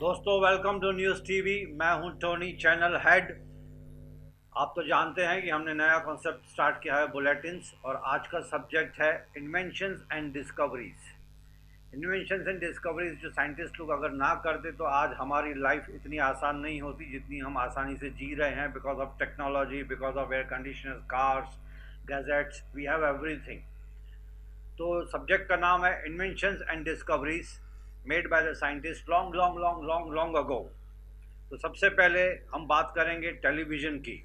दोस्तों welcome to news TV. मैं हूं टोनी, चैनल हेड। आप तो जानते हैं कि हमने नया कॉन्सेप्ट स्टार्ट किया है, बुलेटिन्स, और आज का सब्जेक्ट है inventions and discoveries. Inventions and discoveries जो साइंटिस्ट लोग अगर ना करते तो आज हमारी लाइफ इतनी आसान नहीं होती जितनी हम आसानी से जी रहे हैं, because of technology, because of air conditioners, cars, gadgets, we have everything. तो सब्जेक्ट का नाम है inventions and discoveries made by the scientist long long long long long ago. तो सबसे पहले हम बात करेंगे टेलीविज़न की।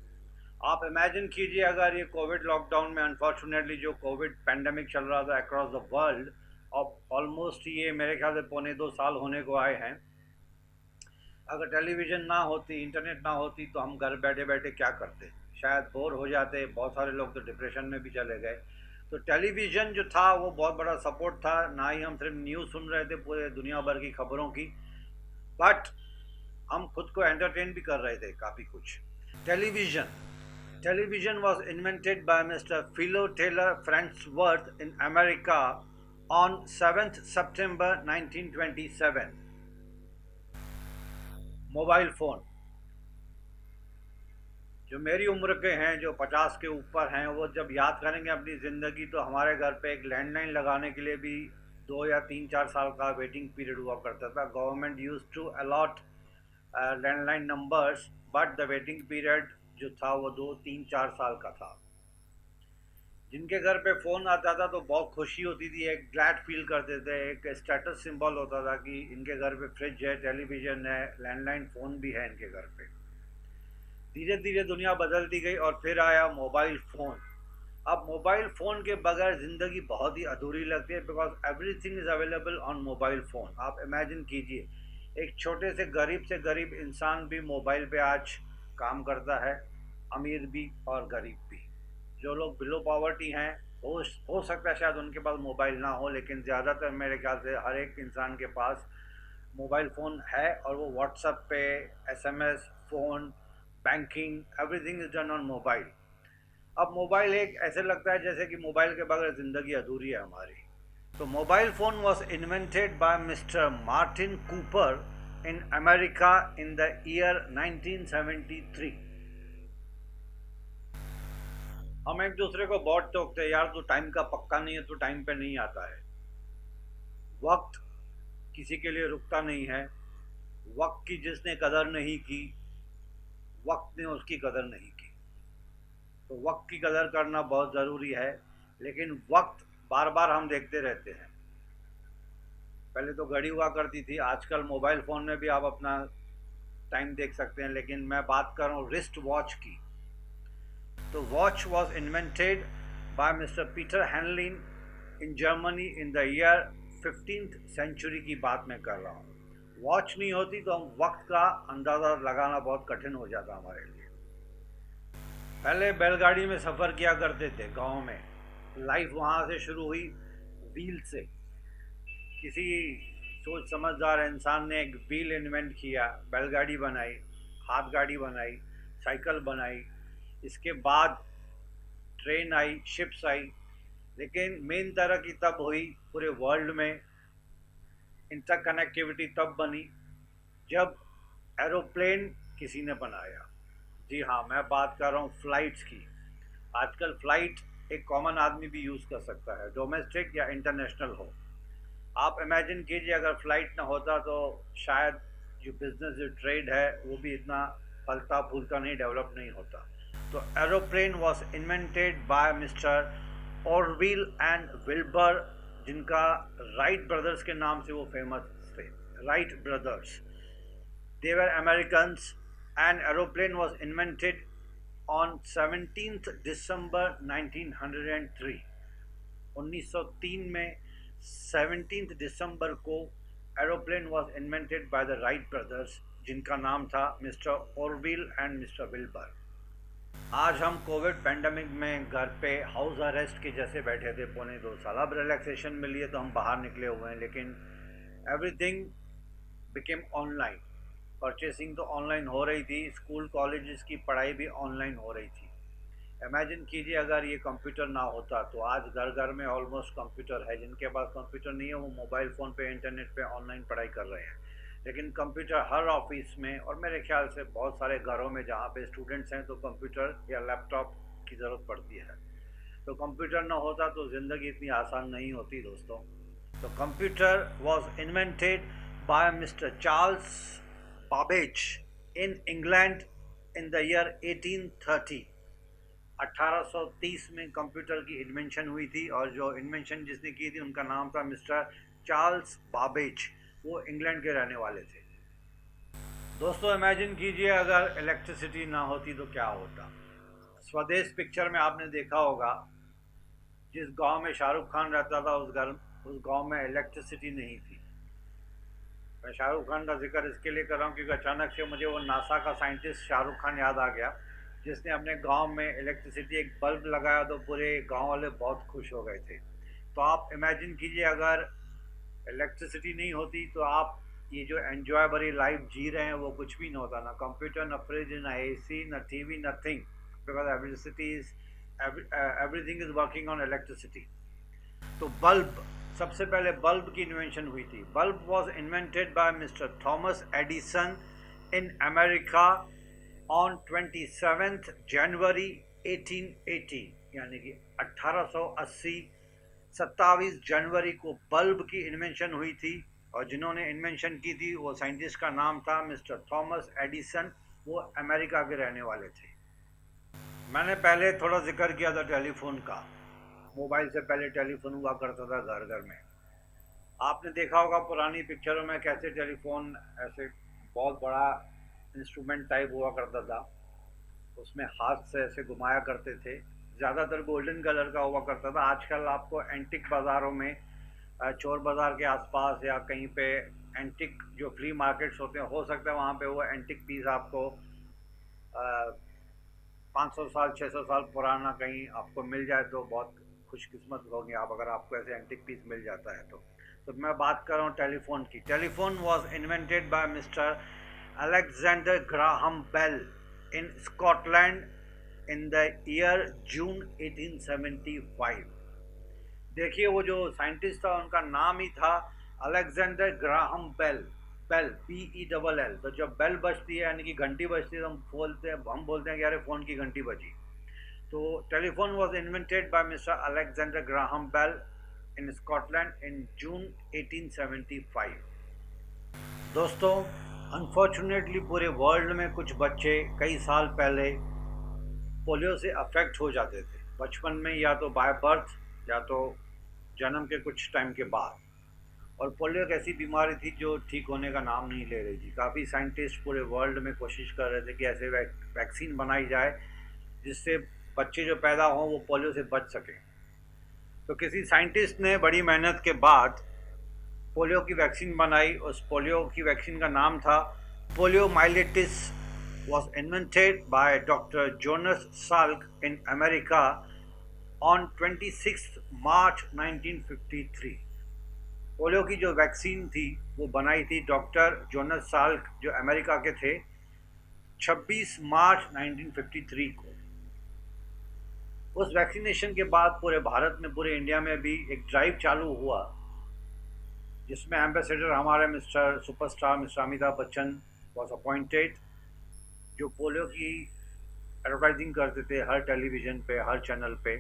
आप इमेजिन कीजिए अगर ये कोविड लॉकडाउन में अनफॉर्चुनेटली जो कोविड पैंडमिक चल रहा था अक्रॉस द वर्ल्ड, और ऑलमोस्ट ये मेरे ख्याल से 1.25 साल होने को आए हैं। अगर टेलीविज़न ना होती, इंटरनेट ना होती, तो हम घर बैठे बैठे क्या करते? शायद बोर हो जाते। बहुत सारे लोग तो डिप्रेशन में भी चले गए। तो टेलीविज़न जो था वो बहुत बड़ा सपोर्ट था। ना ही हम सिर्फ न्यूज़ सुन रहे थे पूरे दुनिया भर की खबरों की, बट हम खुद को एंटरटेन भी कर रहे थे काफ़ी कुछ। Television Television was invented by Mr. Philo Taylor Farnsworth in America on 7th September 1927. Mobile phone, जो मेरी उम्र के हैं, जो 50 के ऊपर हैं, वो जब याद करेंगे अपनी ज़िंदगी तो हमारे घर पे एक लैंडलाइन लगाने के लिए भी 2 या 3 4 साल का वेटिंग पीरियड हुआ करता था। Government use to allot landline numbers, but the waiting period जो था वो 2 3 4 साल का था। जिनके घर पे फ़ोन आता था तो बहुत खुशी होती थी, एक ग्लैड फील करते थे, एक स्टेटस सिंबल होता था कि इनके घर पे फ्रिज है, टेलीविज़न है, लैंडलाइन फ़ोन भी है इनके घर पे। धीरे धीरे दुनिया बदलती गई और फिर आया मोबाइल फ़ोन। अब मोबाइल फ़ोन के बगैर ज़िंदगी बहुत ही अधूरी लगती है, because everything is available on mobile phone. आप इमेजिन कीजिए, एक छोटे से गरीब इंसान भी मोबाइल पे आज काम करता है, अमीर भी और गरीब भी। जो लोग बिलो पॉवर्टी हैं, हो सकता है शायद उनके पास मोबाइल ना हो, लेकिन ज़्यादातर मेरे ख्याल से हर एक इंसान के पास मोबाइल फ़ोन है, और वो व्हाट्सएप पे, SMS, phone, banking, everything is done on mobile. अब मोबाइल एक ऐसे लगता है जैसे कि मोबाइल के बगैर ज़िंदगी अधूरी है हमारी। तो mobile phone was invented by mister Martin Cooper in America in the year 1973। हम एक दूसरे को बहुत टोकते हैं, यार तू टाइम का पक्का नहीं है, तू टाइम पे नहीं आता है। वक्त किसी के लिए रुकता नहीं है। वक्त की जिसने कदर नहीं की, वक्त ने उसकी कदर नहीं की। तो वक्त की कदर करना बहुत ज़रूरी है, लेकिन वक्त बार बार हम देखते रहते हैं। पहले तो घड़ी हुआ करती थी, आजकल मोबाइल फ़ोन में भी आप अपना टाइम देख सकते हैं, लेकिन मैं बात कर रहा हूँ रिस्ट वॉच की। तो watch was invented by mister Peter Henlein in Germany in the year 15th century की बात मैं कर रहा हूँ। वॉच नहीं होती तो हम वक्त का अंदाज़ा लगाना बहुत कठिन हो जाता हमारे लिए। पहले बैलगाड़ी में सफ़र किया करते थे गांव में। लाइफ वहाँ से शुरू हुई, व्हील से। किसी सोच समझदार इंसान ने एक व्हील इन्वेंट किया, बैलगाड़ी बनाई, हाथ गाड़ी बनाई, साइकिल बनाई। इसके बाद ट्रेन आई, शिप्स आई। लेकिन मेन तरक्की तब हुई पूरे वर्ल्ड में, इंटरकनेक्टिविटी तब बनी जब एरोप्लेन किसी ने बनाया। जी हाँ, मैं बात कर रहा हूँ फ्लाइट्स की। आजकल फ़्लाइट एक कॉमन आदमी भी यूज़ कर सकता है, डोमेस्टिक या इंटरनेशनल हो। आप इमेजिन कीजिए अगर फ़्लाइट ना होता तो शायद जो बिज़नेस, जो ट्रेड है, वो भी इतना फलता फूलता नहीं, डेवलप नहीं होता। तो aeroplane was invented by mister Orville and Wilbur, जिनका राइट ब्रदर्स के नाम से वो फेमस थे। Wright brothers, they were Americans, and aeroplane was invented on 17th December 1903। 1903 में 17th दिसंबर को aeroplane was invented by the Wright brothers, जिनका नाम था mister Orville and mister Wilbur. आज हम कोविड पैंडमिक में घर पे हाउस अरेस्ट के जैसे बैठे थे 1.25 साल। अब रिलैक्सेशन मिली है तो हम बाहर निकले हुए हैं, लेकिन एवरीथिंग बिकेम ऑनलाइन। परचेसिंग तो ऑनलाइन हो रही थी, स्कूल कॉलेजेस की पढ़ाई भी ऑनलाइन हो रही थी। इमेजिन कीजिए अगर ये कंप्यूटर ना होता तो आज घर घर में ऑलमोस्ट कंप्यूटर है। जिनके पास कंप्यूटर नहीं है वो मोबाइल फ़ोन पे, इंटरनेट पे ऑनलाइन पढ़ाई कर रहे हैं। लेकिन कंप्यूटर हर ऑफिस में और मेरे ख्याल से बहुत सारे घरों में जहाँ पे स्टूडेंट्स हैं तो कंप्यूटर या लैपटॉप की ज़रूरत पड़ती है। तो कंप्यूटर ना होता तो ज़िंदगी इतनी आसान नहीं होती दोस्तों। तो computer was invented by mister Charles Babbage in England in the year 1830। 1830 में कंप्यूटर की इन्वेंशन हुई थी और जो इन्वेंशन जिसने की थी उनका नाम था मिस्टर चार्ल्स बाबेज। वो इंग्लैंड के रहने वाले थे। दोस्तों इमेजिन कीजिए अगर इलेक्ट्रिसिटी ना होती तो क्या होता। स्वदेश पिक्चर में आपने देखा होगा, जिस गांव में शाहरुख खान रहता था उस गांव में इलेक्ट्रिसिटी नहीं थी। मैं शाहरुख खान का जिक्र इसके लिए कर रहा हूँ क्योंकि अचानक से मुझे वो नासा का साइंटिस्ट शाहरुख खान याद आ गया, जिसने अपने गांव में इलेक्ट्रिसिटी एक बल्ब लगाया तो पूरे गांव वाले बहुत खुश हो गए थे। तो आप इमेजिन कीजिए अगर इलेक्ट्रिसिटी नहीं होती तो आप ये जो एंजॉय भरी लाइफ जी रहे हैं वो कुछ भी नहीं होता। ना कंप्यूटर, ना फ्रिज, ना एसी, ना TV, nothing, because everything is working on electricity. तो बल्ब, सबसे पहले बल्ब की इन्वेंशन हुई थी। Bulb was invented by mister Thomas Edison in America on 27 जनवरी 1880, यानी कि 1880 27 जनवरी को बल्ब की इन्वेंशन हुई थी। और जिन्होंने इन्वेंशन की थी वो साइंटिस्ट का नाम था मिस्टर थॉमस एडिसन। वो अमेरिका के रहने वाले थे। मैंने पहले थोड़ा जिक्र किया था टेलीफोन का। मोबाइल से पहले टेलीफोन हुआ करता था घर घर में। आपने देखा होगा पुरानी पिक्चरों में कैसे टेलीफोन ऐसे बहुत बड़ा इंस्ट्रूमेंट टाइप हुआ करता था, उसमें हाथ से ऐसे घुमाया करते थे। ज़्यादातर गोल्डन कलर का हुआ करता था। आजकल आपको एंटिक बाज़ारों में, चोर बाज़ार के आसपास या कहीं पे एंटिक जो फ्ली मार्केट्स होते हैं, हो सकता है वहाँ पे वो एंटिक पीस आपको 500 साल 600 साल पुराना कहीं आपको मिल जाए तो बहुत खुशकिस्मत होंगे आप, अगर आपको ऐसे एंटिक पीस मिल जाता है तो मैं बात कर रहा हूँ टेलीफोन की। Telephone was invented by mister Alexander Graham Bell in Scotland in the year June 1875। देखिए वो जो साइंटिस्ट था उनका नाम ही था Alexander Graham Bell. Bell BELL। तो जब बेल बजती है यानी कि घंटी बजती है तो हम बोलते हैं कि अरे फ़ोन की घंटी बजी। तो telephone was invented by mister Alexander Graham Bell in Scotland in June 1875। दोस्तों अनफॉर्चुनेटली पूरे वर्ल्ड में कुछ बच्चे कई साल पहले पोलियो से अफेक्ट हो जाते थे बचपन में, या तो बाय बर्थ या तो जन्म के कुछ टाइम के बाद। और पोलियो एक ऐसी बीमारी थी जो ठीक होने का नाम नहीं ले रही थी। काफ़ी साइंटिस्ट पूरे वर्ल्ड में कोशिश कर रहे थे कि ऐसे वैक्सीन बनाई जाए जिससे बच्चे जो पैदा हों वो पोलियो से बच सकें। तो किसी साइंटिस्ट ने बड़ी मेहनत के बाद पोलियो की वैक्सीन बनाई। उस पोलियो की वैक्सीन का नाम था poliomyelitis. was invented by Dr. Jonas Salk in America on 26 March 1953। Polio की जो वैक्सीन थी वो बनाई थी डॉक्टर जोनस साल्क जो अमेरिका के थे 26 मार्च 1953 को। उस वैक्सीनेशन के बाद पूरे भारत में, पूरे इंडिया में भी एक ड्राइव चालू हुआ जिसमें एम्बेसडर हमारे mister superstar mister Amitabh Bachchan was appointed, जो पोलियो की एडवर्टाइजिंग करते थे हर टेलीविज़न पे, हर चैनल पे।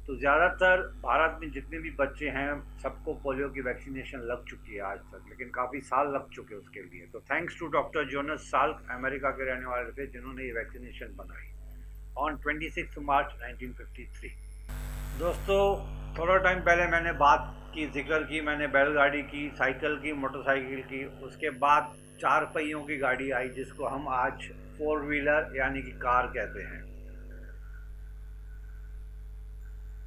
तो ज़्यादातर भारत में जितने भी बच्चे हैं सबको पोलियो की वैक्सीनेशन लग चुकी है आज तक, लेकिन काफ़ी साल लग चुके उसके लिए। तो thanks to doctor Jonas Salk, America के रहने वाले थे, जिन्होंने ये वैक्सीनेशन बनाई ऑन 26 मार्च 1953। दोस्तों थोड़ा टाइम पहले मैंने बात की, जिक्र की मैंने बैलगाड़ी की, साइकिल की, मोटरसाइकिल की। उसके बाद 4 पहियों की गाड़ी आई जिसको हम आज 4 व्हीलर यानी कि कार कहते हैं।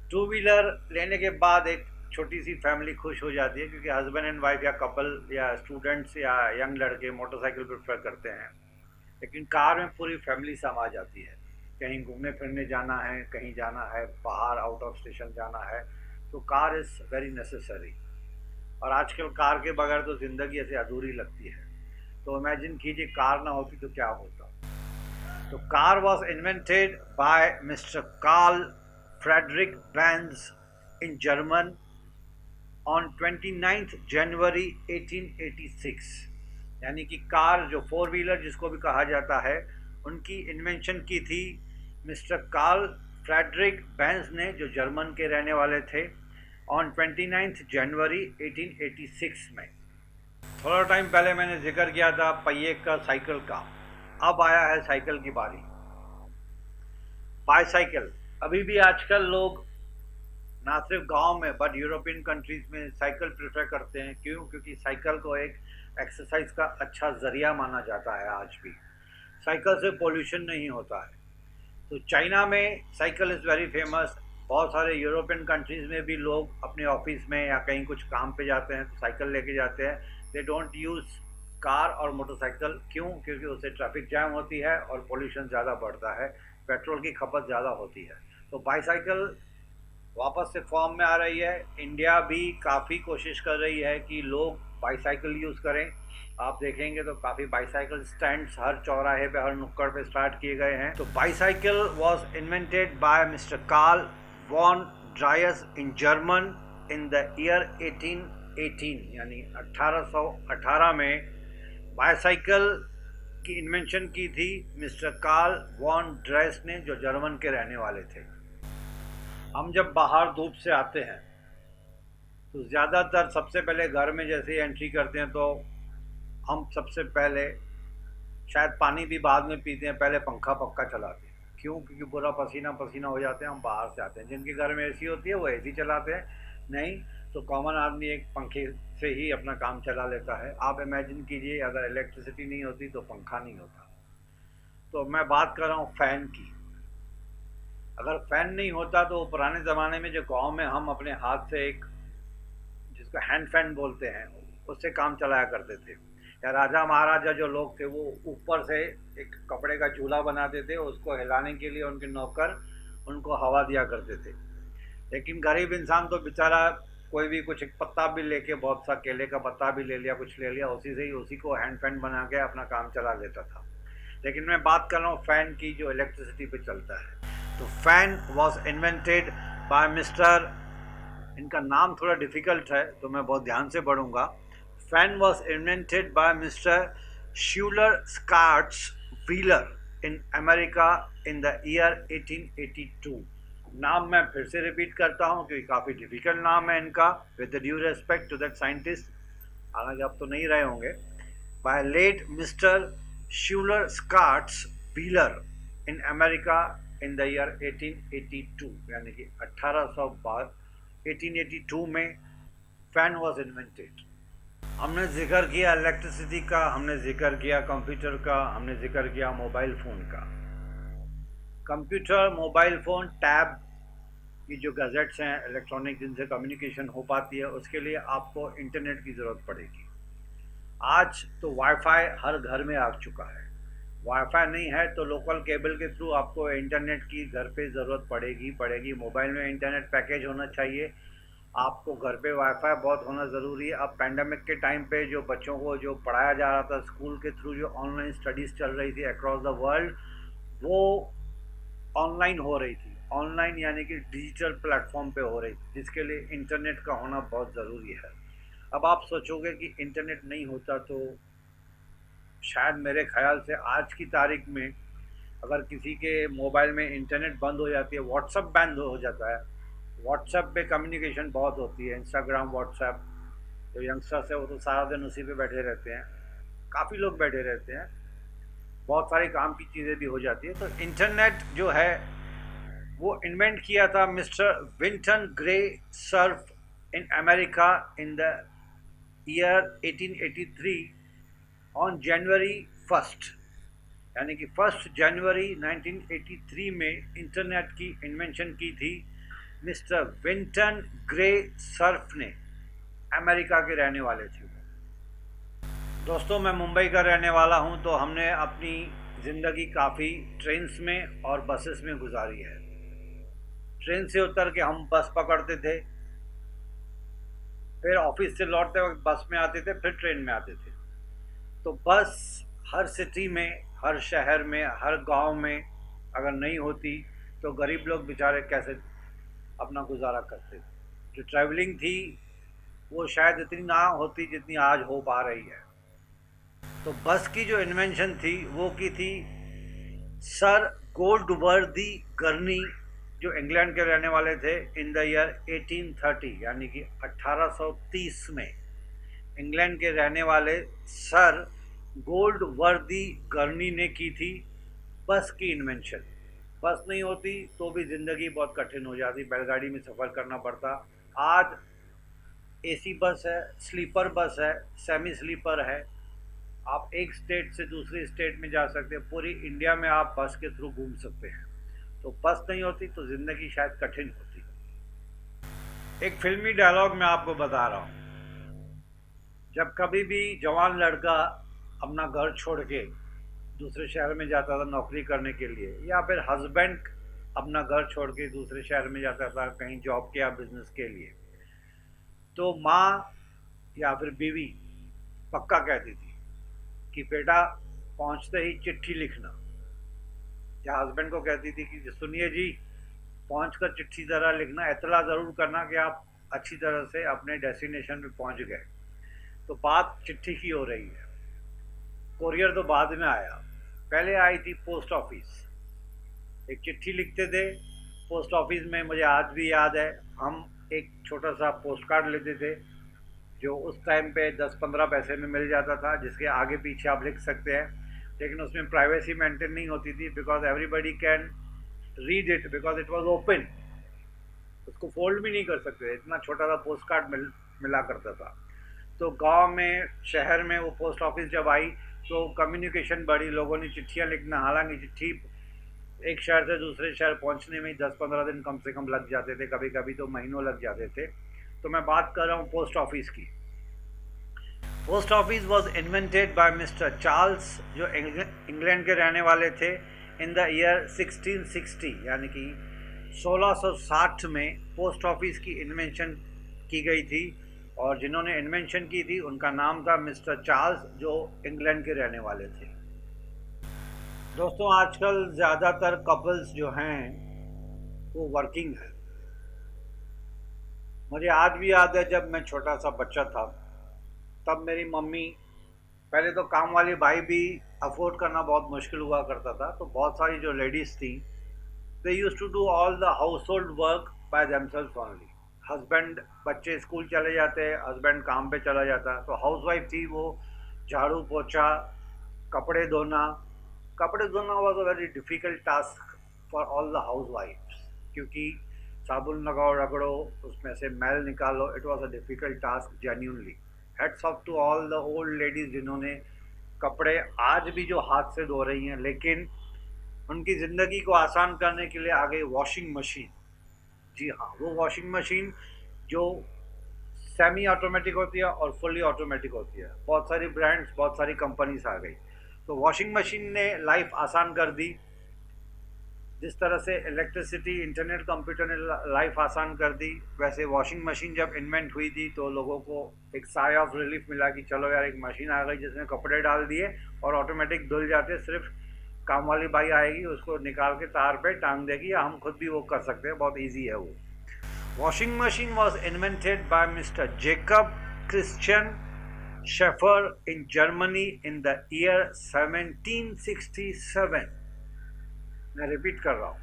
2 व्हीलर लेने के बाद एक छोटी सी फैमिली खुश हो जाती है क्योंकि हस्बैंड एंड वाइफ या कपल या स्टूडेंट्स या यंग लड़के मोटरसाइकिल प्रेफर करते हैं, लेकिन कार में पूरी फैमिली समा जाती है। कहीं घूमने फिरने जाना है, कहीं जाना है बाहर, आउट ऑफ स्टेशन जाना है, तो कार इज़ वेरी नेसेसरी। और आजकल कार के बगैर तो ज़िंदगी ऐसे अधूरी लगती है। तो इमेजिन कीजिए कार ना होती तो क्या होता। तो car was invented by mister Karl Frederick Benz in German on 29 जनवरी 1886। यानी कि कार जो फोर व्हीलर जिसको भी कहा जाता है, उनकी इन्वेंशन की थी मिस्टर कार्ल फ्रेडरिक बेंज ने, जो जर्मन के रहने वाले थे, ऑन 29 जनवरी 1886 में। थोड़ा टाइम पहले मैंने जिक्र किया था पहिए का, साइकिल का। अब आया है साइकिल की बारी। बाईसाइकिल। अभी भी आजकल लोग ना सिर्फ गांव में बट यूरोपियन कंट्रीज में साइकिल प्रेफर करते हैं। क्यों? क्योंकि साइकिल को एक एक्सरसाइज का अच्छा जरिया माना जाता है। आज भी साइकिल से पोल्यूशन नहीं होता है। तो चाइना में साइकिल इज़ वेरी फेमस। बहुत सारे यूरोपियन कंट्रीज़ में भी लोग अपने ऑफिस में या कहीं कुछ काम पे जाते हैं तो साइकिल लेके जाते हैं। दे डोंट यूज़ कार और मोटरसाइकिल। क्यों? क्योंकि उससे ट्रैफिक जैम होती है और पोल्यूशन ज़्यादा बढ़ता है, पेट्रोल की खपत ज़्यादा होती है। तो बाईसाइकिल वापस से फॉर्म में आ रही है। इंडिया भी काफ़ी कोशिश कर रही है कि लोग बाईसाइकिल यूज़ करें। आप देखेंगे तो काफ़ी बाईसाइकिल स्टैंड्स हर चौराहे पे, हर नुक्कड़ पे स्टार्ट किए गए हैं। तो bicycle was invented by mister Karl von Drais in German in the year 1818, यानी 1818 में बाईसाइकिल की इन्वेंशन की थी मिस्टर कार्ल वॉन ड्रायस ने, जो जर्मन के रहने वाले थे। हम जब बाहर धूप से आते हैं तो ज़्यादातर सबसे पहले घर में जैसे ही एंट्री करते हैं तो हम सबसे पहले शायद पानी भी बाद में पीते हैं, पहले पंखा पक्का चलाते हैं। क्यों? क्योंकि पूरा पसीना पसीना हो जाते हैं, हम बाहर से आते हैं। जिनके घर में एसी होती है वो एसी चलाते हैं, नहीं तो कॉमन आदमी एक पंखे से ही अपना काम चला लेता है। आप इमेजिन कीजिए अगर इलेक्ट्रिसिटी नहीं होती तो पंखा नहीं होता। तो मैं बात कर रहा हूँ फ़ैन की। अगर फ़ैन नहीं होता तो पुराने ज़माने में जो गांव में हम अपने हाथ से एक, जिसको हैंड फैन बोलते हैं, उससे काम चलाया करते थे। या राजा महाराजा जो लोग थे वो ऊपर से एक कपड़े का झूला बनाते थे, उसको हिलाने के लिए उनके नौकर उनको हवा दिया करते थे। लेकिन गरीब इंसान तो बेचारा कोई भी कुछ एक पत्ता भी लेके, बहुत सा केले का पत्ता भी ले लिया, कुछ ले लिया, उसी से ही उसी को हैंड फैन बना के अपना काम चला लेता था। लेकिन मैं बात कर रहा हूँ फ़ैन की जो इलेक्ट्रिसिटी पे चलता है। तो fan was invented by mister, इनका नाम थोड़ा डिफ़िकल्ट है तो मैं बहुत ध्यान से पढ़ूंगा। Fan was invented by mister Schuyler Skaats Wheeler in America in the year 1882। नाम मैं फिर से रिपीट करता हूँ क्योंकि काफ़ी डिफ़िकल्ट नाम है इनका, with due respect to that scientist, हालांकि अब तो नहीं रहे होंगे। By late mister Schuyler Skaats Wheeler in America in the year 1882, यानी कि 1882 में फैन वॉज इन्वेंटेड। हमने जिक्र किया इलेक्ट्रिसिटी का, हमने जिक्र किया कंप्यूटर का, हमने जिक्र किया मोबाइल फ़ोन का। कंप्यूटर, मोबाइल फ़ोन, टैब, ये जो गैजेट्स हैं इलेक्ट्रॉनिक जिनसे कम्युनिकेशन हो पाती है, उसके लिए आपको इंटरनेट की ज़रूरत पड़ेगी। आज तो वाईफाई हर घर में आ चुका है। वाईफाई नहीं है तो लोकल केबल के थ्रू आपको इंटरनेट की घर पे ज़रूरत पड़ेगी। मोबाइल में इंटरनेट पैकेज होना चाहिए। आपको घर पे वाईफाई बहुत होना ज़रूरी है। अब पैंडेमिक के टाइम पे जो बच्चों को जो पढ़ाया जा रहा था स्कूल के थ्रू, जो ऑनलाइन स्टडीज़ चल रही थी अक्रॉस द वर्ल्ड, वो ऑनलाइन हो रही थी। ऑनलाइन यानी कि डिजिटल प्लेटफॉर्म पे हो रही थी, जिसके लिए इंटरनेट का होना बहुत ज़रूरी है। अब आप सोचोगे कि इंटरनेट नहीं होता तो शायद मेरे ख्याल से आज की तारीख में अगर किसी के मोबाइल में इंटरनेट बंद हो जाती है, व्हाट्सएप बंद हो जाता है, व्हाट्सएप पे कम्युनिकेशन बहुत होती है, इंस्टाग्राम, व्हाट्सएप, जो यंगस्टर्स है वो तो सारा दिन उसी पे बैठे रहते हैं, काफ़ी लोग बैठे रहते हैं, बहुत सारी काम की चीज़ें भी हो जाती है। तो इंटरनेट जो है वो इन्वेंट किया था mister Vinton grey Surf in America in the year 1883 on January 1, यानी कि 1 जनवरी 1983 में इंटरनेट की इन्वेंशन की थी मिस्टर विंटन ग्रे सर्फ ने। अमेरिका के रहने वाले थे। दोस्तों, मैं मुंबई का रहने वाला हूं, तो हमने अपनी ज़िंदगी काफ़ी ट्रेन्स में और बसेस में गुजारी है। ट्रेन से उतर के हम बस पकड़ते थे, फिर ऑफिस से लौटते वक्त बस में आते थे, फिर ट्रेन में आते थे। तो बस हर सिटी में, हर शहर में, हर गांव में अगर नहीं होती तो गरीब लोग बेचारे कैसे अपना गुजारा करते थे। जो ट्रैवलिंग थी वो शायद इतनी ना होती जितनी आज हो पा रही है। तो बस की जो इन्वेंशन थी वो की थी सर गोल्डवर्दी गर्नी, जो इंग्लैंड के रहने वाले थे, इन द ईयर 1830 यानी कि 1830 में इंग्लैंड के रहने वाले सर गोल्डवर्दी गर्नी ने की थी बस की इन्वेंशन। बस नहीं होती तो भी ज़िंदगी बहुत कठिन हो जाती, बैलगाड़ी में सफ़र करना पड़ता। आज एसी बस है, स्लीपर बस है, सेमी स्लीपर है, आप एक स्टेट से दूसरी स्टेट में जा सकते हैं, पूरी इंडिया में आप बस के थ्रू घूम सकते हैं। तो बस नहीं होती तो ज़िंदगी शायद कठिन होती। एक फिल्मी डायलॉग मैं आपको बता रहा हूँ। जब कभी भी जवान लड़का अपना घर छोड़ के दूसरे शहर में जाता था नौकरी करने के लिए, या फिर हस्बैंड अपना घर छोड़ के दूसरे शहर में जाता था कहीं जॉब के या बिजनेस के लिए, तो माँ या फिर बीवी पक्का कहती थी कि बेटा पहुँचते ही चिट्ठी लिखना, या हस्बैंड को कहती थी कि सुनिए जी, पहुँचकर चिट्ठी ज़रा लिखना, इतला ज़रूर करना कि आप अच्छी तरह से अपने डेस्टिनेशन में पहुँच गए। तो बात चिट्ठी की हो रही है। कोरियर तो बाद में आया, पहले आई थी पोस्ट ऑफिस। एक चिट्ठी लिखते थे पोस्ट ऑफिस में, मुझे आज भी याद है, हम एक छोटा सा पोस्ट कार्ड लेते थे जो उस टाइम पे 10-15 पैसे में मिल जाता था, जिसके आगे पीछे आप लिख सकते हैं, लेकिन उसमें प्राइवेसी मेंटेन नहीं होती थी, because everybody can read it because it was open. उसको फोल्ड भी नहीं कर सकते, इतना छोटा सा पोस्ट कार्ड मिला करता था। तो गांव में, शहर में वो पोस्ट ऑफिस जब आई तो कम्युनिकेशन बढ़ी, लोगों ने चिट्ठियाँ लिखना, हालांकि चिट्ठी एक शहर से दूसरे शहर पहुंचने में 10-15 दिन कम से कम लग जाते थे, कभी कभी तो महीनों लग जाते थे। तो मैं बात कर रहा हूँ पोस्ट ऑफिस की। Post office was invented by mister Charles, जो इंग्लैंड के रहने वाले थे, इन द ईयर 1660 यानी कि 1660 में पोस्ट ऑफिस की इन्वेंशन की गई थी, और जिन्होंने इन्वेंशन की थी उनका नाम था मिस्टर चार्ल्स, जो इंग्लैंड के रहने वाले थे। दोस्तों, आजकल ज़्यादातर कपल्स जो हैं वो वर्किंग हैं। मुझे आज भी याद है जब मैं छोटा सा बच्चा था, तब मेरी मम्मी, पहले तो काम वाली बाई भी अफोर्ड करना बहुत मुश्किल हुआ करता था, तो बहुत सारी जो लेडीज़ थी, they used to do all the household work by themselves only. Husband, बच्चे स्कूल चले जाते, हस्बैंड काम पे चला जाता, तो हाउसवाइफ थी वो झाड़ू पोछा, कपड़े धोना was a very difficult task for all the हाउसवाइफ्स, क्योंकि साबुन लगाओ, रगड़ो, उसमें से मैल निकालो, it was a difficult task genuinely. Hats off to all the old ladies जिन्होंने कपड़े आज भी जो हाथ से धो रही हैं, लेकिन उनकी ज़िंदगी को आसान करने के लिए आ गई वॉशिंग मशीन। जी हाँ, वो वॉशिंग मशीन जो सेमी ऑटोमेटिक होती है और फुल्ली ऑटोमेटिक होती है। बहुत सारी ब्रांड्स, बहुत सारी कंपनीज आ गई। तो वॉशिंग मशीन ने लाइफ आसान कर दी। जिस तरह से इलेक्ट्रिसिटी, इंटरनेट, कंप्यूटर ने लाइफ आसान कर दी, वैसे वॉशिंग मशीन जब इन्वेंट हुई थी तो लोगों को एक साय ऑफ रिलीफ मिला कि चलो यार, एक मशीन आ गई जिसमें कपड़े डाल दिए और ऑटोमेटिक धुल जाते, सिर्फ काम वाली बाई आएगी, उसको निकाल के तार पे टांग देगी, या हम खुद भी वो कर सकते हैं, बहुत ईजी है वो। Washing machine was invented by mister Jacob Christian Schaeffer in Germany in the year 1767। मैं रिपीट कर रहा हूँ,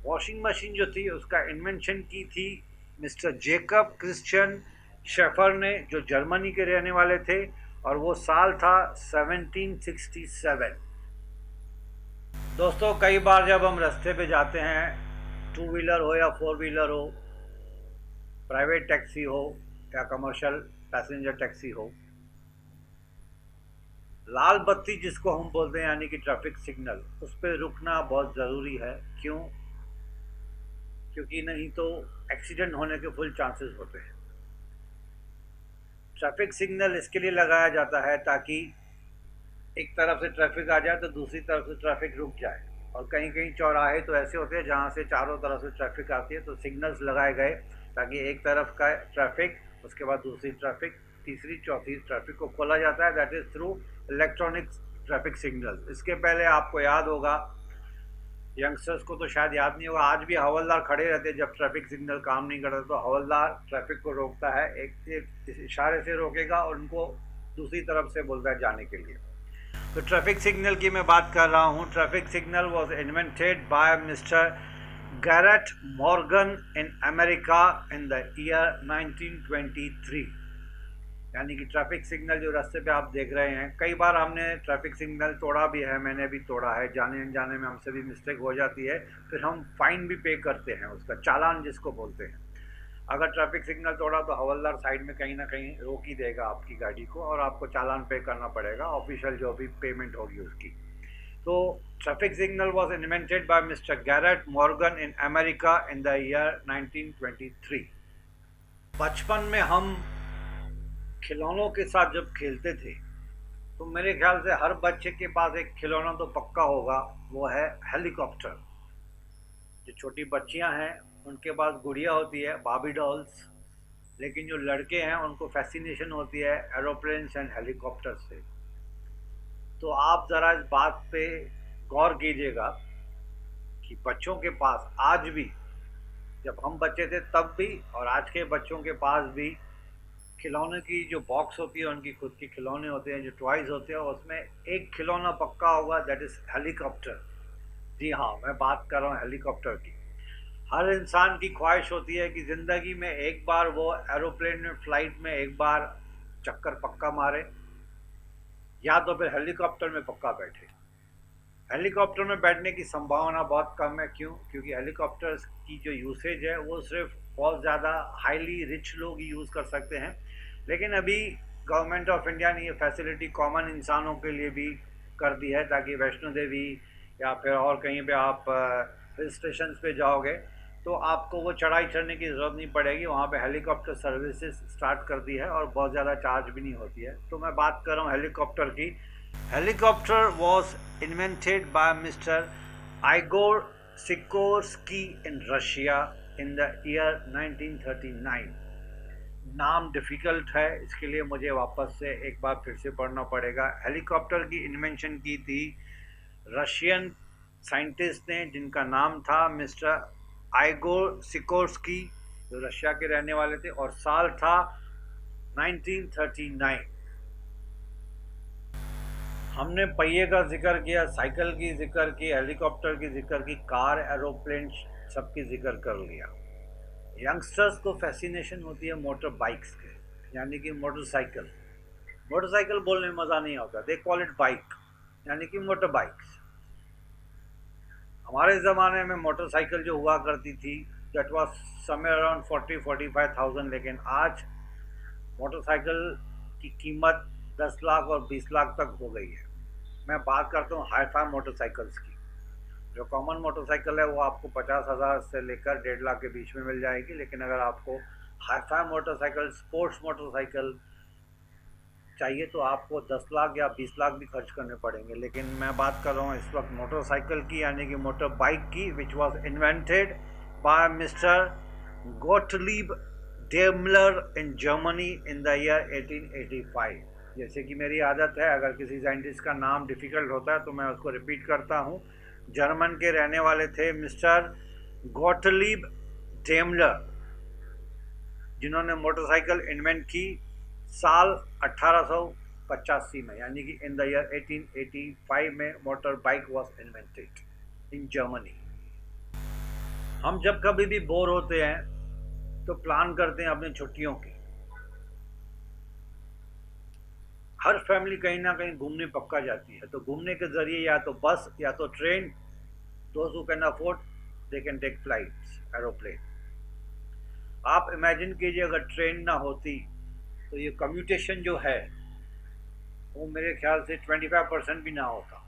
वॉशिंग मशीन जो थी उसका इन्वेंशन की थी मिस्टर जेकब क्रिश्चियन शेफर ने, जो जर्मनी के रहने वाले थे, और वो साल था 1767। दोस्तों, कई बार जब हम रास्ते पे जाते हैं, 2 व्हीलर हो या 4 व्हीलर हो, प्राइवेट टैक्सी हो या कमर्शियल पैसेंजर टैक्सी हो, लाल बत्ती जिसको हम बोलते हैं यानी कि ट्रैफिक सिग्नल, उस पर रुकना बहुत ज़रूरी है। क्यों? क्योंकि नहीं तो एक्सीडेंट होने के फुल चांसेस होते हैं। ट्रैफिक सिग्नल इसके लिए लगाया जाता है ताकि एक तरफ से ट्रैफिक आ जाए तो दूसरी तरफ से ट्रैफिक रुक जाए, और कहीं कहीं चौराहे तो ऐसे होते हैं जहाँ से चारों तरफ से ट्रैफिक आती है, तो सिग्नल्स लगाए गए ताकि एक तरफ का ट्रैफिक, उसके बाद दूसरी ट्रैफिक, तीसरी चौथी ट्रैफिक को खोला जाता है, that is through electronic traffic signal. इसके पहले आपको याद होगा, यंगस्टर्स को तो शायद याद नहीं होगा, आज भी हवलदार खड़े रहते हैं जब ट्रैफिक सिग्नल काम नहीं करता, तो हवलदार ट्रैफिक को रोकता है, एक इशारे से रोकेगा और उनको दूसरी तरफ से बोलता है जाने के लिए। तो ट्रैफिक सिग्नल की मैं बात कर रहा हूँ। Traffic signal was invented by mister Garrett Morgan in America in the year 1923। यानी कि ट्रैफिक सिग्नल जो रास्ते पे आप देख रहे हैं, कई बार हमने ट्रैफिक सिग्नल तोड़ा भी है, मैंने भी तोड़ा है, जाने अनजाने में हमसे भी मिस्टेक हो जाती है, फिर हम फाइन भी पे करते हैं, उसका चालान जिसको बोलते हैं। अगर ट्रैफिक सिग्नल तोड़ा तो हवलदार साइड में कहीं ना कहीं रोक ही देगा आपकी गाड़ी को और आपको चालान पे करना पड़ेगा, ऑफिशियल जो भी पेमेंट होगी उसकी। तो traffic signal was invented by mister Garrett Morgan in America in the year 1923। बचपन में हम खिलौनों के साथ जब खेलते थे तो मेरे ख्याल से हर बच्चे के पास एक खिलौना तो पक्का होगा, वो है हेलीकॉप्टर। जो छोटी बच्चियां हैं उनके पास गुड़िया होती है, बार्बी डॉल्स, लेकिन जो लड़के हैं उनको फैसिनेशन होती है एरोप्लेन्स एंड हेलीकॉप्टर से। तो आप ज़रा इस बात पे गौर कीजिएगा कि बच्चों के पास आज भी, जब हम बच्चे थे तब भी और आज के बच्चों के पास भी, खिलौने की जो बॉक्स होती है, उनकी खुद की खिलौने होते हैं, जो टॉयज होते हैं, उसमें एक खिलौना पक्का होगा, दैट इज हेलीकॉप्टर। जी हाँ, मैं बात कर रहा हूँ हेलीकॉप्टर की। हर इंसान की ख्वाहिश होती है कि ज़िंदगी में एक बार वो एरोप्लेन में, फ्लाइट में एक बार चक्कर पक्का मारे, या तो फिर हेलीकॉप्टर में पक्का बैठे। हेलीकॉप्टर में बैठने की संभावना बहुत कम है। क्यों? क्योंकि हेलीकॉप्टर्स की जो यूसेज है वो सिर्फ बहुत ज़्यादा हाईली रिच लोग ही यूज़ कर सकते हैं, लेकिन अभी गवर्नमेंट ऑफ इंडिया ने ये फैसिलिटी कॉमन इंसानों के लिए भी कर दी है, ताकि वैष्णो देवी या फिर और कहीं पे आप हिल स्टेशन पे जाओगे तो आपको वो चढ़ाई चढ़ने की ज़रूरत नहीं पड़ेगी, वहाँ पे हेलीकॉप्टर सर्विसेज स्टार्ट कर दी है और बहुत ज़्यादा चार्ज भी नहीं होती है। तो मैं बात कर रहा हूँ हेलीकॉप्टर की। Helicopter was invented by mister Igor Sikorsky in Russia in the year 1939। नाम डिफ़िकल्ट है, इसके लिए मुझे वापस से एक बार फिर से पढ़ना पड़ेगा। हेलीकॉप्टर की इन्वेंशन की थी रशियन साइंटिस्ट ने, जिनका नाम था मिस्टर आइगोर सिकोर्स्की, जो रशिया के रहने वाले थे, और साल था 1939। हमने पहिए का जिक्र किया, साइकिल की जिक्र की, हेलीकॉप्टर की जिक्र की, कार, एरोप्लेन, सबकी जिक्र कर लिया। यंगस्टर्स को फैसिनेशन होती है मोटर बाइक्स के, यानी कि मोटरसाइकिल। मोटरसाइकिल बोलने में मज़ा नहीं आता, दे कॉल इट बाइक, यानी कि मोटर बाइक्स। हमारे ज़माने में मोटरसाइकिल जो हुआ करती थी, दैट वाज समवेयर अराउंड 40-45,000, लेकिन आज मोटरसाइकिल की कीमत 10 लाख और 20 लाख तक हो गई है। मैं बात करता हूँ हाई फाई मोटरसाइकिल्स की। जो कॉमन मोटरसाइकिल है वो आपको 50,000 से लेकर 1.5 लाख के बीच में मिल जाएगी, लेकिन अगर आपको hi fi motorcycle, sports motorcycle चाहिए तो आपको 10 लाख या 20 लाख भी खर्च करने पड़ेंगे। लेकिन मैं बात कर रहा हूँ इस वक्त मोटरसाइकिल की, यानी कि मोटर बाइक की, which was invented by mister Gottlieb Daimler in Germany in the year 1885। जैसे कि मेरी आदत है, अगर किसी साइंटिस्ट का नाम डिफ़िकल्ट होता है तो मैं उसको रिपीट करता हूँ। जर्मन के रहने वाले थे मिस्टर गोटलीब डेमलर, जिन्होंने मोटरसाइकिल इन्वेंट की साल 1885 में, यानी कि इन द ईयर 1885 में motor bike was invented in Germany. हम जब कभी भी बोर होते हैं तो प्लान करते हैं अपनी छुट्टियों की। हर फैमिली कहीं ना कहीं घूमने पक्का जाती है, तो घूमने के जरिए या तो बस या तो train, those who can afford they can take flights, aeroplane. आप इमेजिन कीजिए अगर ट्रेन ना होती तो ये कम्यूटेशन जो है वो मेरे ख्याल से 25% भी ना होता।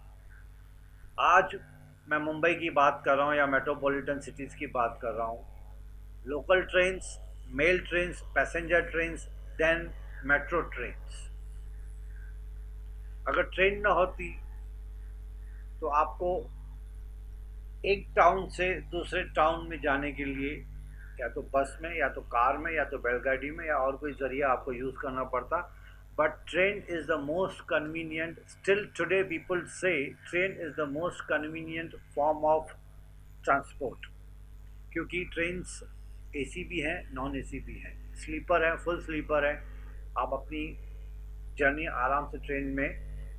आज मैं मुंबई की बात कर रहा हूँ या मेट्रोपॉलिटन सिटीज़ की बात कर रहा हूँ, local trains, mail trains, passenger trains, then metro trains. अगर ट्रेन ना होती तो आपको एक टाउन से दूसरे टाउन में जाने के लिए या तो बस में, या तो कार में, या तो बैलगाड़ी में, या और कोई ज़रिया आपको यूज़ करना पड़ता। But train is the most convenient, still today people say train is the most convenient form of transport, क्योंकि ट्रेन्स एसी भी हैं, नॉन एसी भी हैं, स्लीपर है, फुल स्लीपर है। आप अपनी जर्नी आराम से ट्रेन में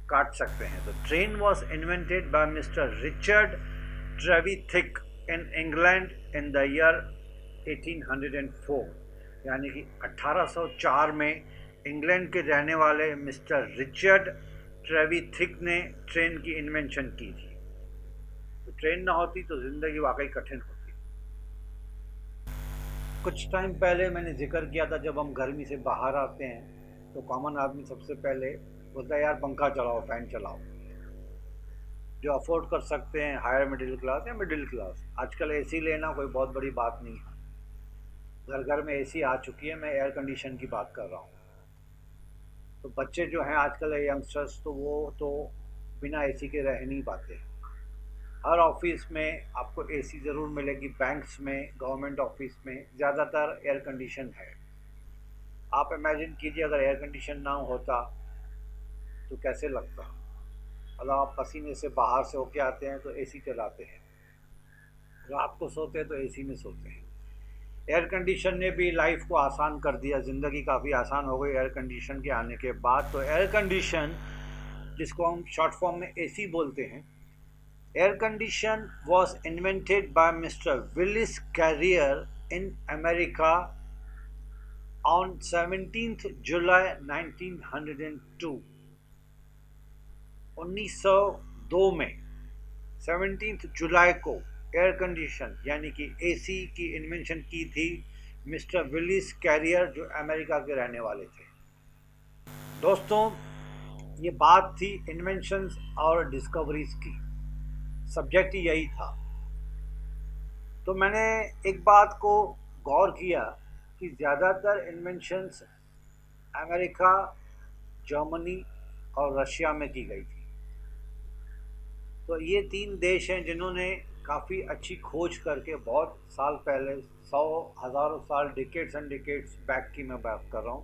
काट सकते हैं। तो train was invented by mister Richard Trevithick in England in the year 1804, यानी कि 1804 में इंग्लैंड के रहने वाले मिस्टर रिचर्ड ट्रेविथिक ने ट्रेन की इन्वेंशन की थी। तो ट्रेन ना होती तो ज़िंदगी वाकई कठिन होती। कुछ टाइम पहले मैंने जिक्र किया था, जब हम गर्मी से बाहर आते हैं तो कॉमन आदमी सबसे पहले बोलता है यार पंखा चलाओ, फैन चलाओ। जो अफोर्ड कर सकते हैं, हायर मिडिल क्लास या मिडिल क्लास, आजकल एसी लेना कोई बहुत बड़ी बात नहीं है। घर घर में एसी आ चुकी है। मैं एयर कंडीशन की बात कर रहा हूँ। तो बच्चे जो हैं आजकल यंगस्टर्स, तो वो तो बिना एसी के रह नहीं पाते। हर ऑफिस में आपको एसी ज़रूर मिलेगी। बैंक्स में, गवर्नमेंट ऑफिस में ज़्यादातर एयर कंडीशन है। आप इमेजिन कीजिए अगर एयर कंडीशन ना होता तो कैसे लगता। मतलब आप पसीने से बाहर से होके आते हैं तो एसी चलाते हैं, रात को सोते हैं तो एसी में सोते हैं। एयर कंडीशन ने भी लाइफ को आसान कर दिया, ज़िंदगी काफ़ी आसान हो गई एयर कंडीशन के आने के बाद। तो एयर कंडीशन, जिसको हम शॉर्ट फॉर्म में एसी बोलते हैं, air condition was invented by mister Willis Carrier in America on 17th July 1902। 1902 में 17 जुलाई को एयर कंडीशन यानी कि एसी की इन्वेंशन की थी मिस्टर विलिस कैरियर, जो अमेरिका के रहने वाले थे। दोस्तों, ये बात थी इन्वेंशंस और डिस्कवरीज की। सब्जेक्ट ही यही था। तो मैंने एक बात को गौर किया कि ज़्यादातर इन्वेंशंस अमेरिका, जर्मनी और रशिया में की गई थी। तो ये तीन देश हैं जिन्होंने काफ़ी अच्छी खोज करके बहुत साल पहले, 100 हज़ारों साल, डिकेड्स एंड डिकेड्स बैक की मैं बात कर रहा हूँ,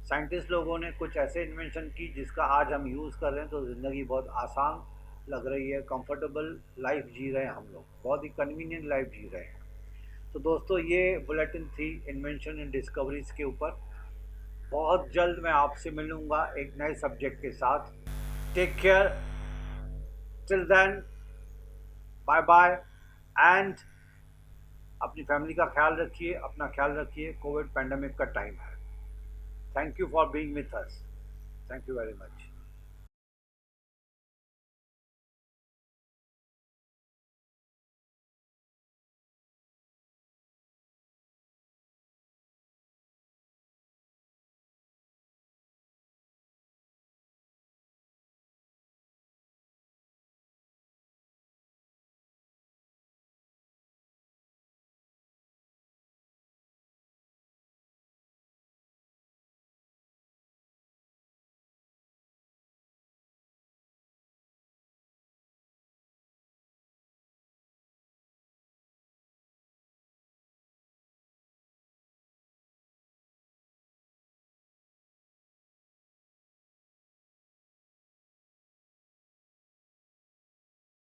साइंटिस्ट लोगों ने कुछ ऐसे इन्वेंशन की जिसका आज हम यूज़ कर रहे हैं। तो ज़िंदगी बहुत आसान लग रही है, कंफर्टेबल लाइफ जी रहे हैं हम लोग, बहुत ही कन्वीनियंट लाइफ जी रहे हैं। तो दोस्तों, ये बुलेटिन थी इन्वेंशन एंड डिस्कवरीज के ऊपर। बहुत जल्द मैं आपसे मिलूँगा एक नए सब्जेक्ट के साथ। Take care, till then, bye bye, and अपनी फैमिली का ख्याल रखिए, अपना ख्याल रखिए। कोविड पैंडेमिक का टाइम है। Thank you for being with us. Thank you very much.